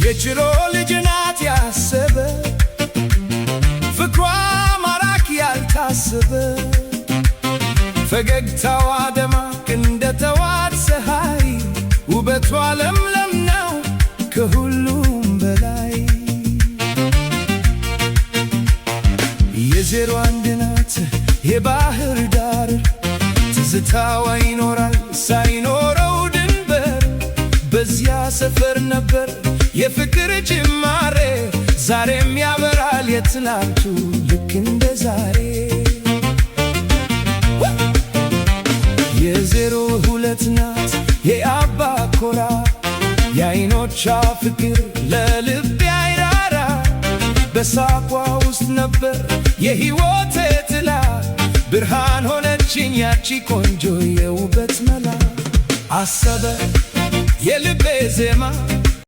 የችሎ ልጅ ናት ያሰበ ፍቅሯ ማራኪ ያልታሰበ ፈገግታዋ ደማቅ እንደ ተዋት ፀሐይ ውበቷ ለምለም ነው ከሁሉም በላይ የዜሮ አንድ ናት የባህር ዳር ትዝታዋ ይኖራል ሳይኖረው ድንበር በዚያ ሰፈር ነበር የፍቅር ጅማሬ ዛሬም ያበራል የትናንቱ ልክ እንደ ዛሬ የዜሮ ሁለት ናት የአባ ኮራ የዓይኖቿ ፍቅር ለልቤ አይራራ በሳቋ ውስጥ ነበር የሕይወቴ ጥላ ብርሃን ሆነችኝ ያቺ ቆንጆ የውበት መላ አሰበ የልቤ ዜማ